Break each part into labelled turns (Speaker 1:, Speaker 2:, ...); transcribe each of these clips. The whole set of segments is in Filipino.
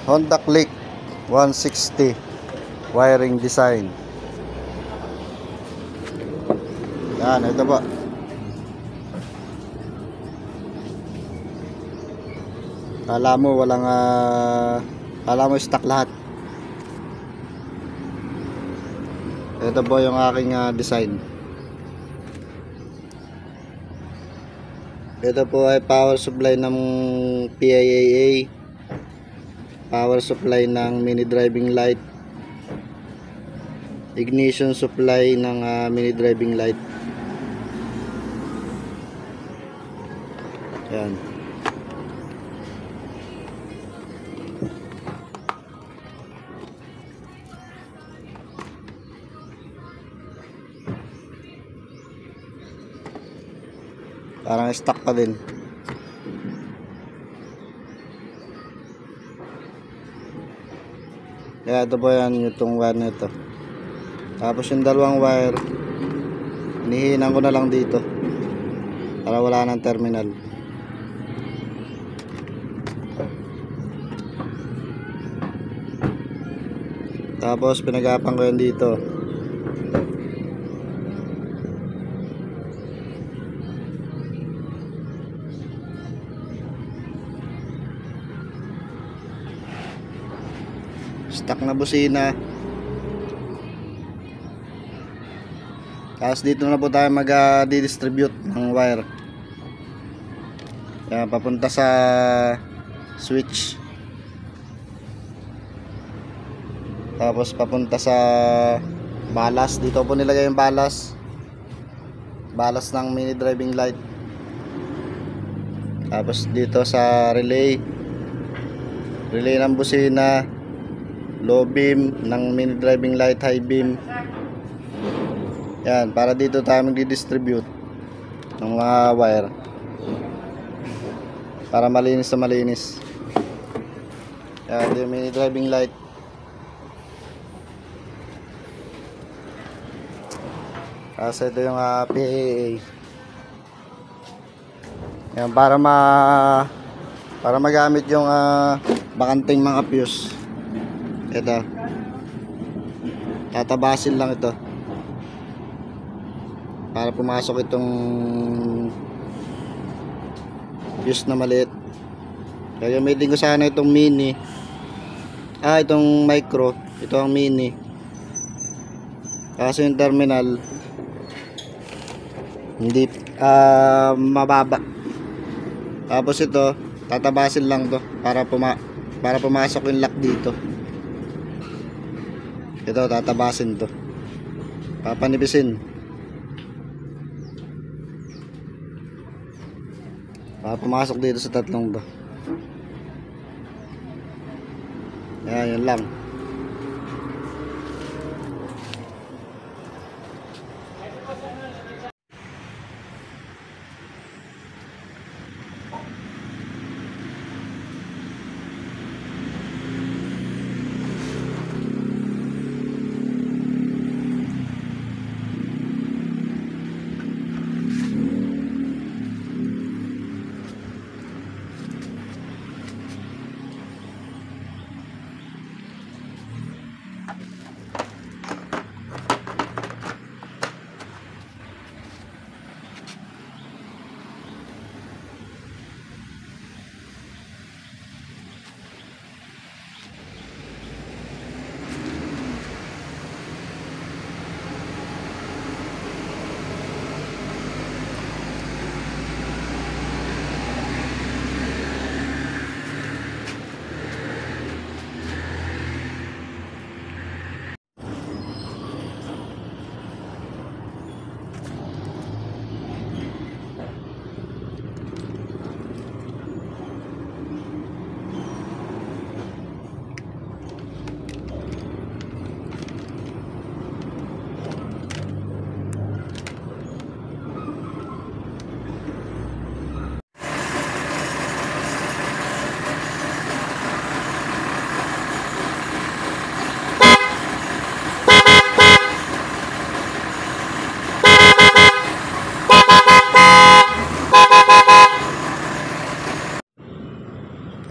Speaker 1: Honda Click 160 wiring design. Yan, ito po. Kala mo walang kala mo stock lahat. Ito po yung aking design. Ito po ay power supply ng PIAA, power supply ng mini driving light, ignition supply ng mini driving light. Yan. Parang stock pa din. Kaya ito po yan, itong wire na ito. Tapos yung dalawang wire, hinihinan ko na lang dito para wala ng terminal. Tapos pinagapan ko yan dito. Stock na busina. Tapos dito na po tayo mag-distribute ng wire. Yan, papunta sa switch. Tapos papunta sa balas. Dito po nilagay yung balas. Balas ng mini driving light. Tapos dito sa relay. Relay ng busina. Low beam ng mini driving light, high beam. Yan, para dito tayo magdi-distribute ng mga wire para malinis na malinis. Yan, ito yung mini driving light. Kasi ito yung PAA. Yan, para magamit yung bakanting mga fuse. Ito, tatabasin lang ito para pumasok itong fuse na maliit. Gagamitin ko sana itong mini, itong micro. Ito ang mini kasi yung terminal hindi mababa. Tapos ito, tatabasin lang to para pumasok yung lock dito. Ito, tatabasin to, papanibisin para pumasok dito sa tatlong to. Yan, yun lang.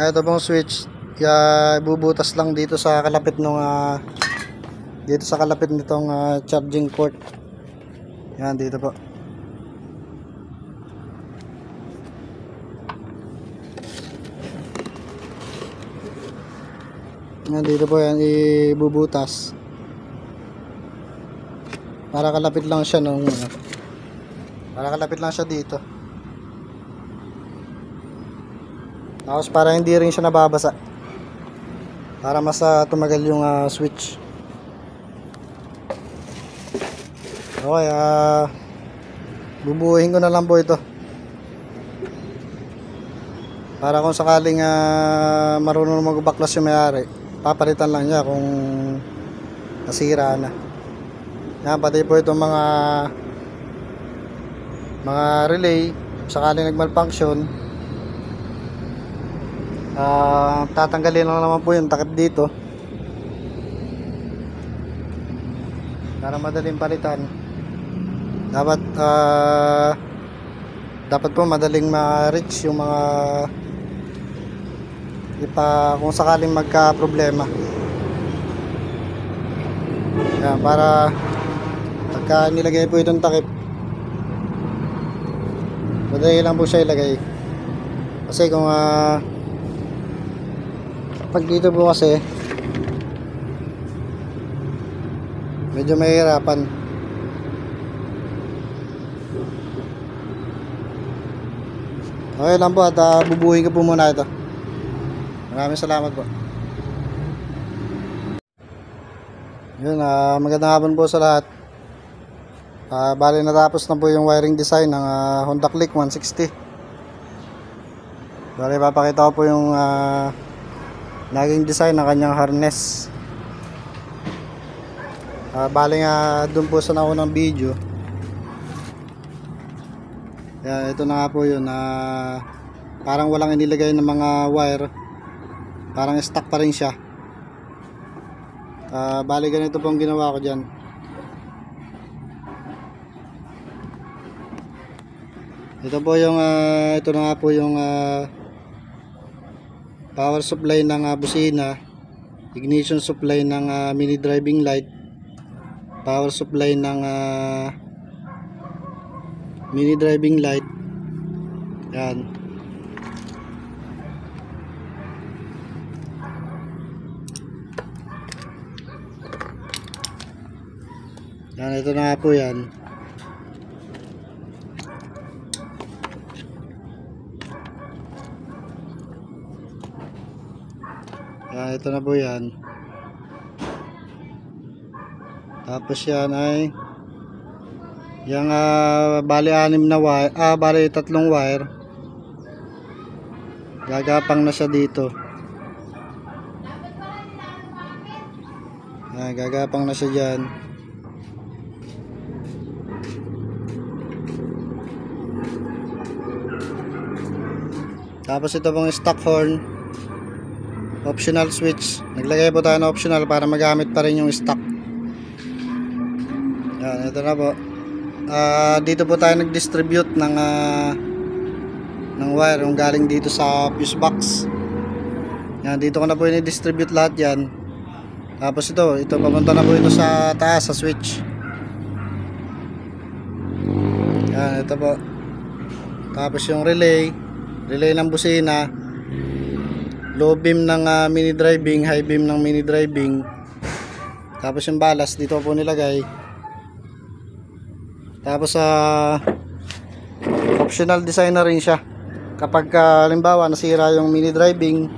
Speaker 1: Ito pong switch, bubutas lang dito sa kalapit nung dito sa kalapit nitong charging port. Yan, dito po. Yan, dito po yan ibubutas. Para kalapit lang siya nung para kalapit lang siya dito. Tapos para hindi rin siya nababasa. Para mas tumagal yung switch. Okay, bubuuhin ko na lang po ito. Para kung sakaling marunong magbaklas yung may-ari, papalitan lang niya kung nasira na. Yan, pati po itong mga relay, sakaling nagmalfunction, tatanggalin lang naman po yung takip dito para madaling palitan. Dapat po madaling ma-reach yung mga kung sakaling magka problema. Yan, para pagka nilagay po itong takip, madali lang po siya ilagay. Kasi kung pag dito po kasi medyo mahihirapan. Okay lang po at bubuhin ko po muna ito. Maraming salamat po. Yun, magandang hapon po sa lahat. Bali natapos na po yung wiring design ng Honda Click 160. Bali papakita ko po yung naging design ng kanyang harness. Bali nga dun po sa naunang video. Yan, ito na nga po yun. Parang walang inilagay ng mga wire. Parang stock pa rin siya. Bali ganito pong ginawa ko dyan. Ito po yung ito na nga po yung power supply ng busina, ignition supply ng mini driving light, power supply ng mini driving light. Yan. Yan, ito na nga po yan. Yan, ito na po yan. Tapos yan ay yung bali 6 na wire, bali 3 wire. Gagapang na siya dito. Yan, gagapang na siya dyan. Tapos ito pong stock horn, optional switch. Naglagay po tayo ng optional para magamit pa rin yung stock. Yan, ito na po. Dito po tayo nag-distribute ng wire yung galing dito sa fuse box. Yan, dito ko na po i-distribute lahat yan. Tapos ito papunta na po ito sa taas sa switch. Yan, ito po. Tapos yung relay ng busina, low beam ng mini driving, high beam ng mini driving. Tapos yung ballast dito po nilagay. Tapos optional design na rin siya. Kapag halimbawa nasira yung mini driving,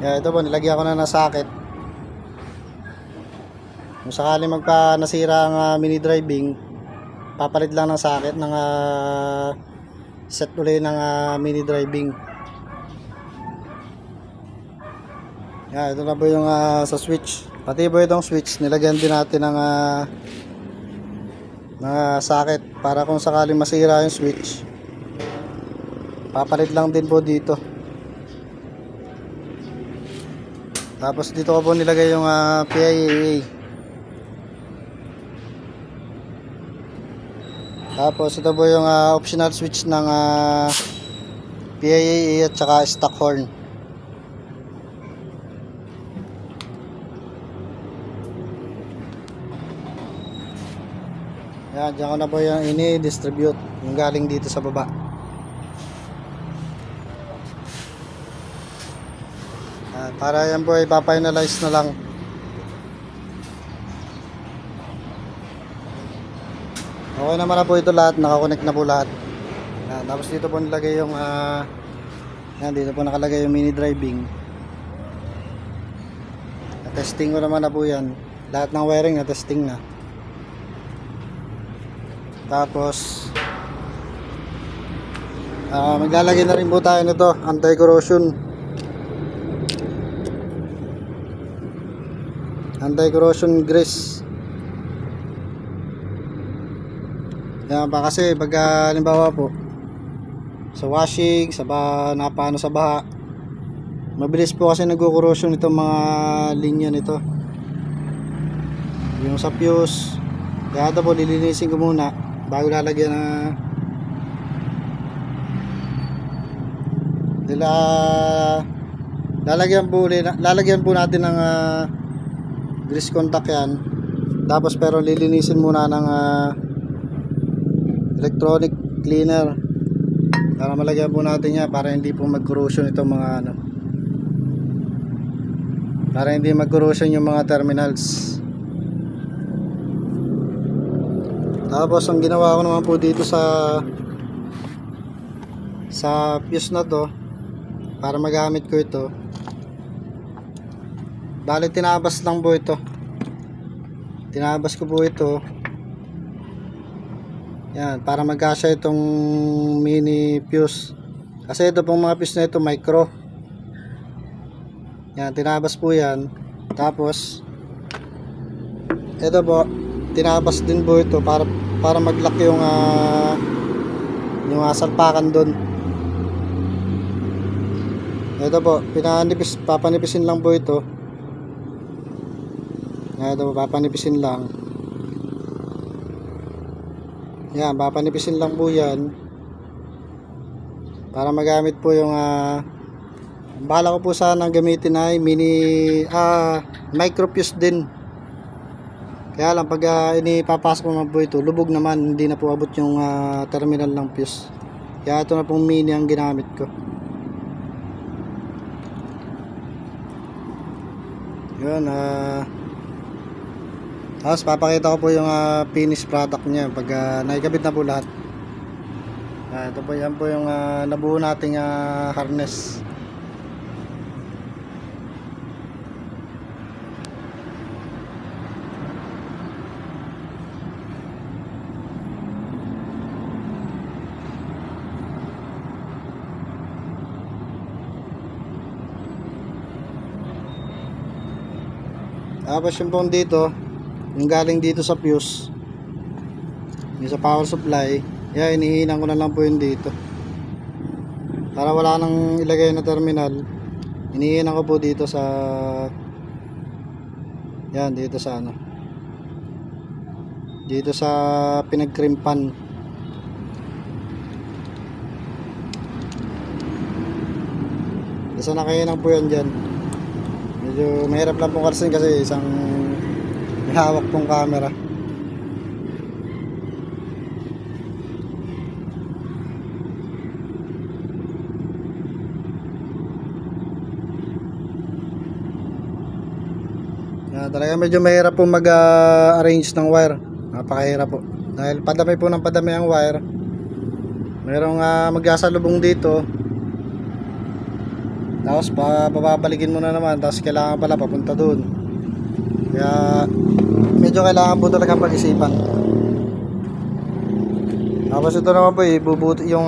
Speaker 1: ito po nilagyan ko na ng socket. Kung sakali nasira ang mini driving, papalit lang ng socket ng set ulit ng mini driving. Yan, ito na po yung sa switch. Pati po itong switch nilagyan din natin ng socket para kung sakaling masira yung switch, papalit lang din po dito. Tapos dito ko po nilagay yung PIAA. Tapos ito po yung optional switch ng PIAA at saka stock horn. Yan, dyan ko na po yung ini-distribute yung galing dito sa baba. Yan, para yan po ipafinalize na lang. Okay naman na po ito lahat, nakakonect na po lahat. Yan, tapos dito po nilagay yung yan, dito po nakalagay yung mini driving. Testing ko naman na po yan. Lahat ng wiring na testing na. Tapos maglalagay na rin po tayo nito, anti-corrosion. Anti-corrosion grease. Yan pa kasi pag halimbawa po sa washing, sa napano sa baha, mabilis po kasi nagko-corrosion itong mga linya nito. Yung sa fuse, kaya ito po lilinisin ko muna bago lalagyan na lalagyan po natin ng grease contact yan. Tapos pero lilinisin muna ng electronic cleaner para malagyan po natin yan para hindi po mag-corrosion itong mga para hindi mag-corrosion yung mga terminals. Tapos ang ginawa ko naman po dito sa fuse na to para magamit ko ito, bali tinabas lang po ito, tinabas ko po ito yan para magkasya itong mini fuse kasi ito pong mga fuse na ito micro. Yan, tinabas po yan. Tapos ito po tinabas din po ito para mag-lock yung salpakan doon. Ito po papanipisin lang po ito. Ito po papanipisin lang. Yan, papanipisin lang po yan para magamit po yung bahala ko po sana gamitin ay mini micro fuse din. Kaya lang pag inipapasok mo po ito, lubog naman, hindi na po abot yung terminal ng fuse. Kaya ito na pong mini ang ginamit ko. Yun, tapos papakita ko po yung finished product niya pag naikabit na po lahat. Ito po, yan po yung nabuo nating harness. Tapos yung pong dito, yung galing dito sa fuse, yung sa power supply, yan, inihinan ko na lang po yun dito para wala nang ilagay na terminal. Inihinan ko po dito sa yan, dito sa dito sa pinagkrimpan. Basta nakahinan po yan dyan. Medyo mahirap lang pong karsin kasi isang may hawak pong camera. Talaga medyo mahirap po mag-arrange ng wire. Napakahirap po. Dahil padami po ng padami ang wire. Merong magsasalubong dito. Tapos bababalikin mo na naman. Tapos kailangan pala papunta doon. Kaya medyo kailangan po talaga pag-isipan. Tapos ito naman po ibubuti yung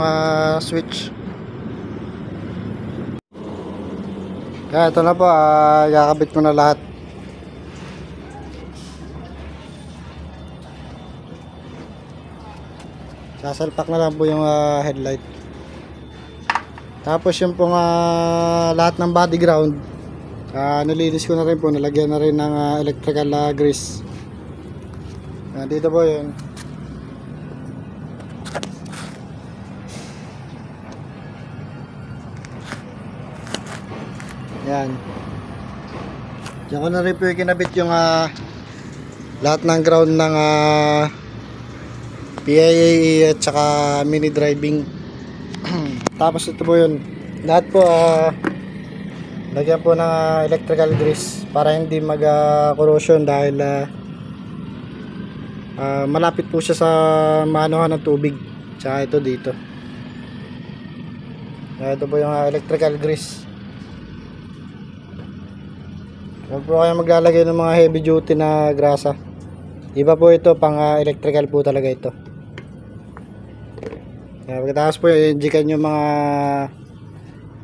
Speaker 1: switch. Kaya ito na po, yakabit ko na lahat. Sasalpak na lang po yung headlight. Tapos yung pong lahat ng body ground, nilinis ko na rin po, nalagyan na rin ng electrical grease. Dito po yun. Yan. Diyan ko na rin po kinabit yung lahat ng ground ng PIAE at saka mini driving. Tapos ito po yun. Lahat po lagyan po ng electrical grease para hindi mag corrosion dahil malapit po siya sa maanuhan ng tubig. Tsaka ito dito. Ito po yung electrical grease. Huwag po kayo maglalagay ng mga heavy duty na grasa. Iba po ito, pang electrical po talaga ito. Pagkatapos po i-injikan yung mga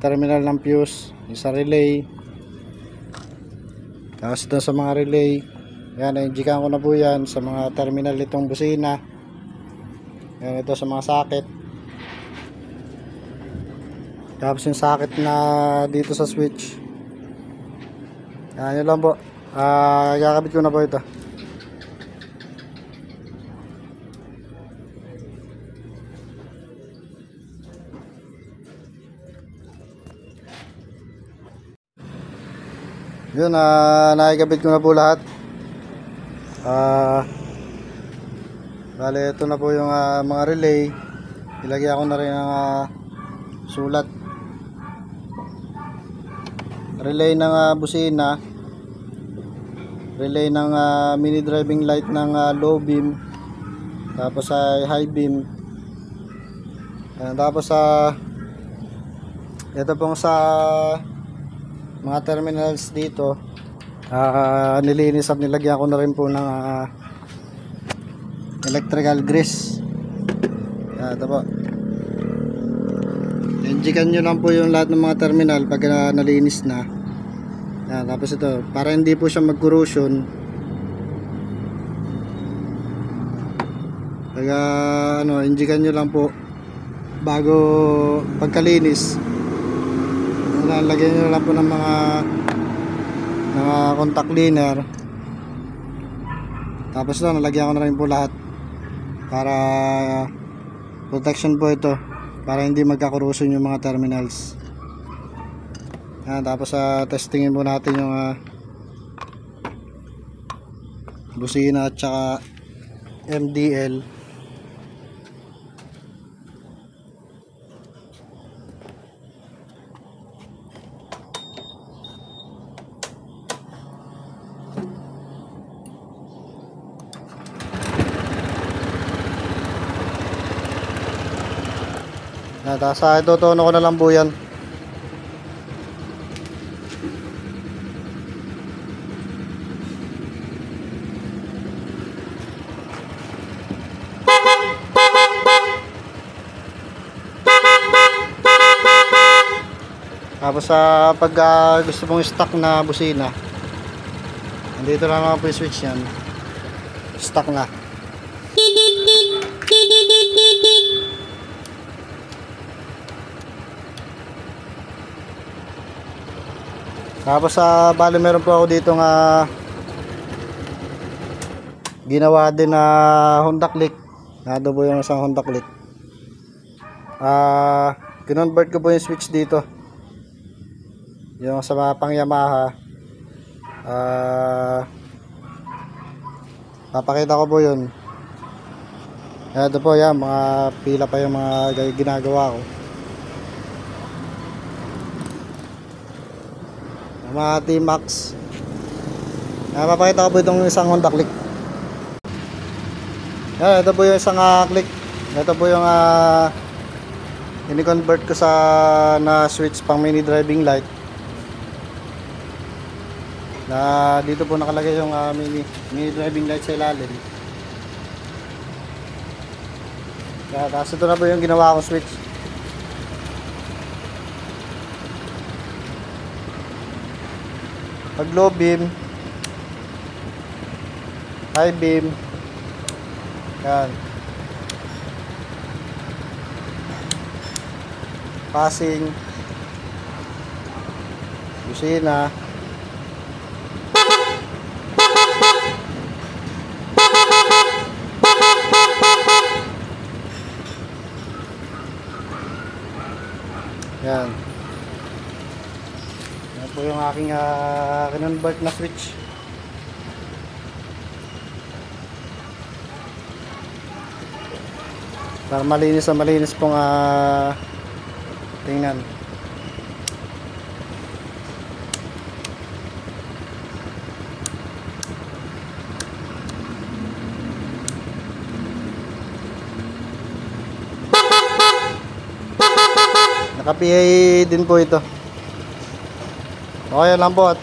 Speaker 1: terminal ng fuse, yung sa relay. Tapos ito sa mga relay. Yan, na-injikan ko na po yan sa mga terminal itong busina. Yan, ito sa mga socket. Tapos yung socket na dito sa switch. Yan, yun lang po. Kakabit ko na po ito. Yun, nakikabit ko na po lahat. Bale, ito na po yung mga relay. Ilagay ako na rin ang sulat. Relay ng busina. Relay ng mini driving light ng low beam. Tapos ay high beam. Tapos ito pong sa mga terminals dito, nilinis at nilagyan ko na rin po ng electrical grease. Ito po, injikan nyo lang po yung lahat ng mga terminal pag nalinis na. Tapos ito, para hindi po siya mag-corrosion, pag injikan nyo lang po bago pagkalinis. Lagyan nyo lang po ng mga contact cleaner. Tapos ito, nalagyan ko na rin po lahat para protection po ito, para hindi magka-corrosion yung mga terminals. Tapos testingin po natin yung busina at saka MDL. Tapos itutuno ko na lang po yan. Tapos pag gusto mong stock na busina, andito lang naman po yung switch yan. Stock na. Tapos bali meron po ako dito nga ginawa din na Honda Click. Nado po yung isang Honda Click. Kinonvert ko po yung switch dito. Yung sa mga pang Yamaha. Papakita ko po yun. Ito po yan, mga pila pa yung mga ginagawa ko. Mga T-Max. Papakita ko po itong isang Honda Click. Ito po yung isang Click. Ito po yung ini-convert ko sa na switch pang mini driving light. Na dito po nakalagay yung mini driving light sa ilalim. Tapos ito na po yung ginawa kong switch. Pag low beam, high beam, yan, passing, busina, yan. Yan po yung aking kinonvert na switch. para malinis na malinis pong tingnan. Naka-PA din po ito. Okay lang po at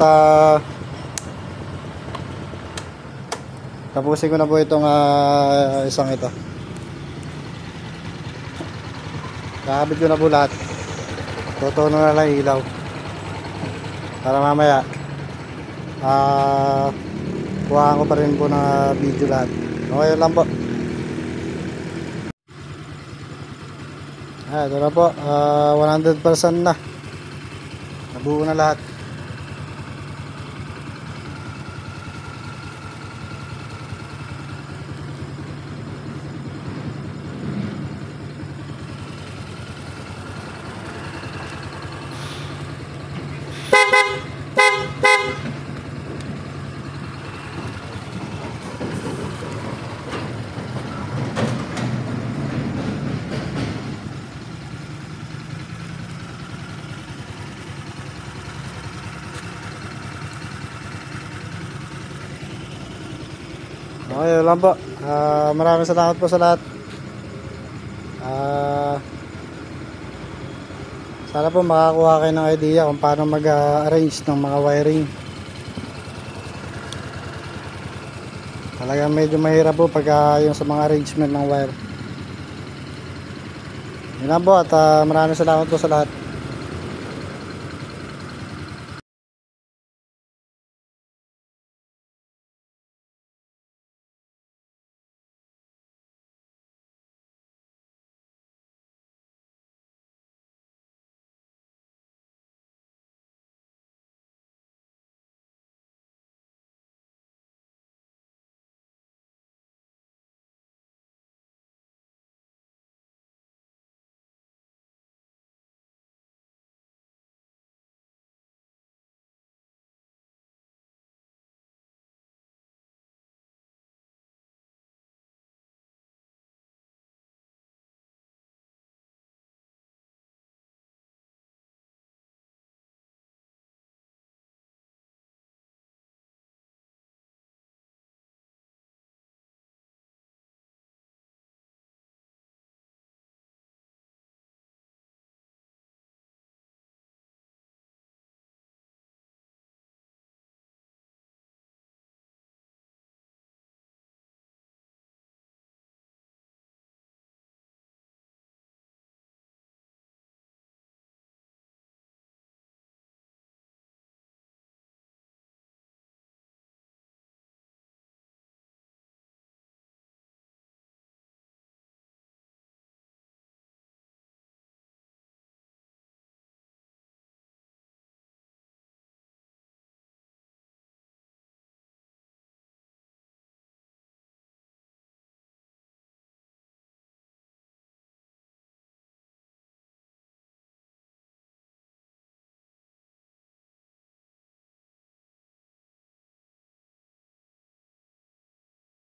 Speaker 1: tapusin ko na po itong isang ito. Kakabit ko na po lahat. Tutuno na lang ilaw para mamaya kuhaan ko pa rin po na video lahat. Okay lang po. Ito na po, 100% na. Nabuo na lahat. Okay, yun lang po. Maraming salamat po sa lahat. Sana po makakuha kayo ng idea kung paano mag-arrange ng mga wiring. Talagang medyo mahirap po pag yung sa mga arrangement ng wire. Yun lang po at maraming salamat po sa lahat.